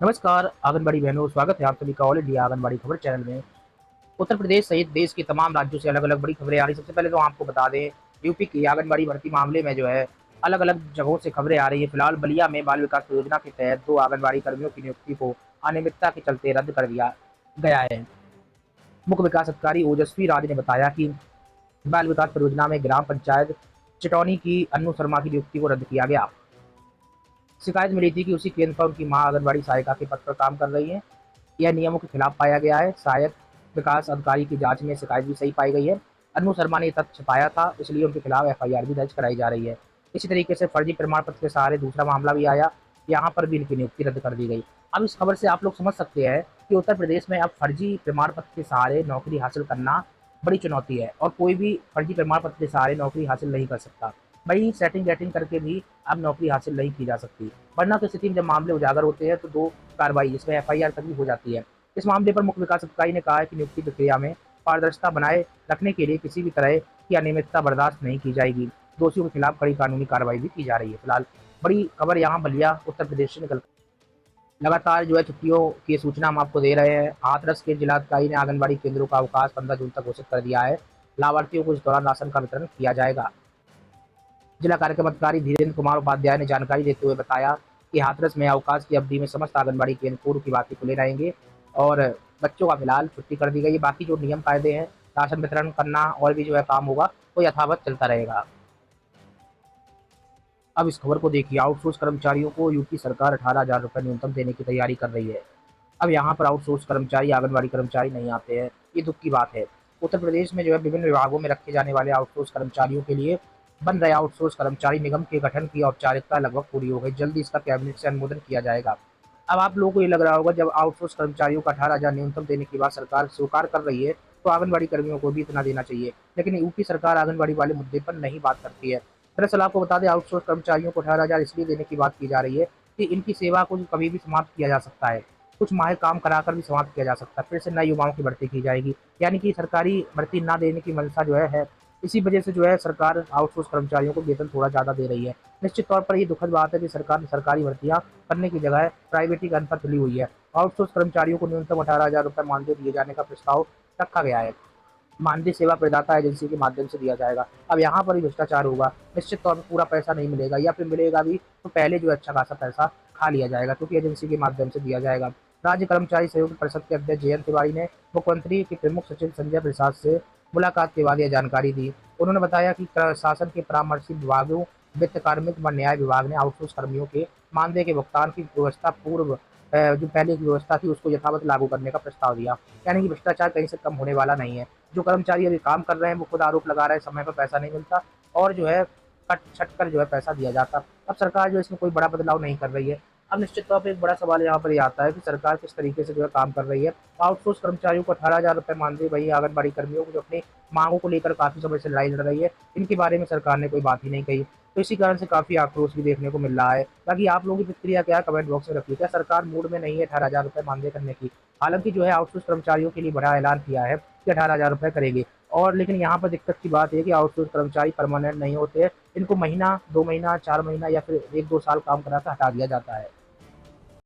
नमस्कार आंगनबाड़ी बहनों, स्वागत है आप सभी का ऑल इंडिया आंगनबाड़ी खबर चैनल में। उत्तर प्रदेश सहित देश के तमाम राज्यों से अलग-अलग बड़ी खबरें आ रही हैं। सबसे पहले तो आपको बता दें, यूपी की आंगनबाड़ी भर्ती मामले में जो है अलग-अलग जगहों से खबरें आ रही हैं। फिलहाल बलिया में बाल विकास योजना के तहत 2 आंगनबाड़ी कर्मियों की नियुक्ति को अनियमितता के चलते रद्द कर दिया गया है। मुख्य विकास अधिकारी ओजस्वी राज ने बताया कि बाल विकास परियोजना में ग्राम पंचायत चिटौनी की अनु शर्मा की नियुक्ति को रद्द किया गया। शिकायत मिली थी कि उसी केंद्र पर उनकी मां आंगनबाड़ी सहायिका के पद पर काम कर रही हैं। यह नियमों के खिलाफ पाया गया है। सहायक विकास अधिकारी की जांच में शिकायत भी सही पाई गई है। अनु शर्मा ने ये तथ्य छुपाया था, इसलिए उनके खिलाफ एफआईआर भी दर्ज कराई जा रही है। इसी तरीके से फर्जी प्रमाण पत्र के सहारे दूसरा मामला भी आया। यहाँ पर भी इनकी नियुक्ति रद्द कर दी गई। अब इस खबर से आप लोग समझ सकते हैं कि उत्तर प्रदेश में अब फर्जी प्रमाण पत्र के सहारे नौकरी हासिल करना बड़ी चुनौती है और कोई भी फर्जी प्रमाण पत्र के सहारे नौकरी हासिल नहीं कर सकता। वही सेटिंग गेटिंग करके भी अब नौकरी हासिल नहीं की जा सकती। वरना की स्थिति में जब मामले उजागर होते हैं तो 2 कार्रवाई जिसमें एफआईआर तक भी हो जाती है। इस मामले पर मुख्य विकास अधिकारी ने कहा है कि नियुक्ति प्रक्रिया में पारदर्शिता बनाए रखने के लिए किसी भी तरह की अनियमितता बर्दाश्त नहीं की जाएगी। दोषियों के खिलाफ कड़ी कानूनी कार्रवाई भी की जा रही है। फिलहाल बड़ी खबर यहाँ बलिया उत्तर प्रदेश से निकल लगातार जो है छुट्टियों की सूचना हम आपको दे रहे हैं। हाथरस के जिलाधिकारी ने आंगनबाड़ी केंद्रों का अवकाश 15 जून तक घोषित कर दिया है। लाभार्थियों को इस दौरान राशन का वितरण किया जाएगा। जिला कार्यक्रम अधिकारी धीरेन्द्र कुमार उपाध्याय ने जानकारी देते हुए बताया कि हाथरस में अवकाश की अवधि में समस्त आंगनबाड़ी केंद्र पूर्व की भांति खुले रहेंगे और बच्चों का फिलहाल छुट्टी कर दी गई है। बाकी जो नियम कायदे हैं, राशन वितरण करना और भी जो है काम होगा वो यथावत चलता रहेगा। अब इस खबर को देखिए, आउटसोर्स कर्मचारियों को यूपी सरकार 18,000 रुपये न्यूनतम देने की तैयारी कर रही है। अब यहाँ पर आउटसोर्स कर्मचारी आंगनबाड़ी कर्मचारी नहीं आते हैं, ये दुख की बात है। उत्तर प्रदेश में जो है विभिन्न विभागों में रखे जाने वाले आउटसोर्स कर्मचारियों के लिए बन रहे आउटसोर्स कर्मचारी निगम के गठन की औपचारिकता लगभग पूरी हो गई। जल्दी इसका कैबिनेट से अनुमोदन किया जाएगा। अब आप लोगों को ये लग रहा होगा, जब आउटसोर्स कर्मचारियों को 18,000 न्यूनतम देने की बात सरकार स्वीकार कर रही है तो आंगनबाड़ी कर्मियों को भी इतना देना चाहिए। लेकिन यूपी सरकार आंगनबाड़ी वाले मुद्दे पर नहीं बात करती है। दरअसल आपको बता दें, आउटसोर्स कर्मचारियों को 18,000 इसलिए देने की बात की जा रही है कि इनकी सेवा को कभी भी समाप्त किया जा सकता है। कुछ माह काम कराकर भी समाप्त किया जा सकता है। फिर से नए युवाओं की भर्ती की जाएगी। यानी कि सरकारी भर्ती ना देने की मंशा जो है। इसी वजह से जो है सरकार आउटसोर्स कर्मचारियों को वेतन थोड़ा ज़्यादा दे रही है। निश्चित तौर पर ये दुखद बात है कि सरकार ने सरकारी भर्तियाँ करने की जगह प्राइवेटीकरण पर तुली हुई है। आउटसोर्स कर्मचारियों को न्यूनतम 18,000 रुपये मानदेय दिए जाने का प्रस्ताव रखा गया है। मानदेय सेवा प्रदाता एजेंसी के माध्यम से दिया जाएगा। अब यहाँ पर ही भ्रष्टाचार होगा। निश्चित तौर पर पूरा पैसा नहीं मिलेगा, या फिर मिलेगा भी तो पहले जो है अच्छा खासा पैसा खा लिया जाएगा, क्योंकि एजेंसी के माध्यम से दिया जाएगा। राज्य कर्मचारी सहयोग परिषद के अध्यक्ष जयंत तिवारी ने मुख्यमंत्री के प्रमुख सचिव संजय प्रसाद से मुलाकात के बाद यह जानकारी दी। उन्होंने बताया कि शासन के परामर्शी विभागों, वित्त, कार्मिक व न्याय विभाग ने आउटसोर्स कर्मियों के मानदेय के भुगतान की व्यवस्था पूर्व जो पहले की व्यवस्था थी उसको यथावत लागू करने का प्रस्ताव दिया। यानी कि भ्रष्टाचार कहीं से कम होने वाला नहीं है। जो कर्मचारी अभी काम कर रहे हैं वो खुद आरोप लगा रहे हैं समय पर पैसा नहीं मिलता और जो है कट छट कर जो है पैसा दिया जाता। अब सरकार जो इसमें कोई बड़ा बदलाव नहीं कर रही है। अब निश्चित तौर पर एक बड़ा सवाल यहाँ पर ये आता है कि सरकार किस तरीके से जो है काम कर रही है। आउटसोर्स कर्मचारियों को 18,000 रुपये मानदेय, वही आंगनबाड़ी कर्मियों को जो अपनी मांगों को लेकर काफी समय से लड़ाई लड़ रही है, इनके बारे में सरकार ने कोई बात ही नहीं कही। तो इसी कारण से काफी आक्रोश भी देखने को मिल रहा है। बाकी आप लोगों की प्रतिक्रिया क्या है, कमेंट बॉक्स में रखिए। क्या सरकार मूड में नहीं है 18,000 रुपये मानदेय करने की? हालांकि जो है आउटसोर्स कर्मचारियों के लिए बड़ा ऐलान किया है कि 18,000 रुपये करेंगे। और लेकिन यहाँ पर दिक्कत की बात है कि आउटसोर्स कर्मचारी परमानेंट नहीं होते हैं। इनको महीना, 2 महीना, 4 महीना या फिर 1-2 साल काम करा कर हटा दिया जाता है।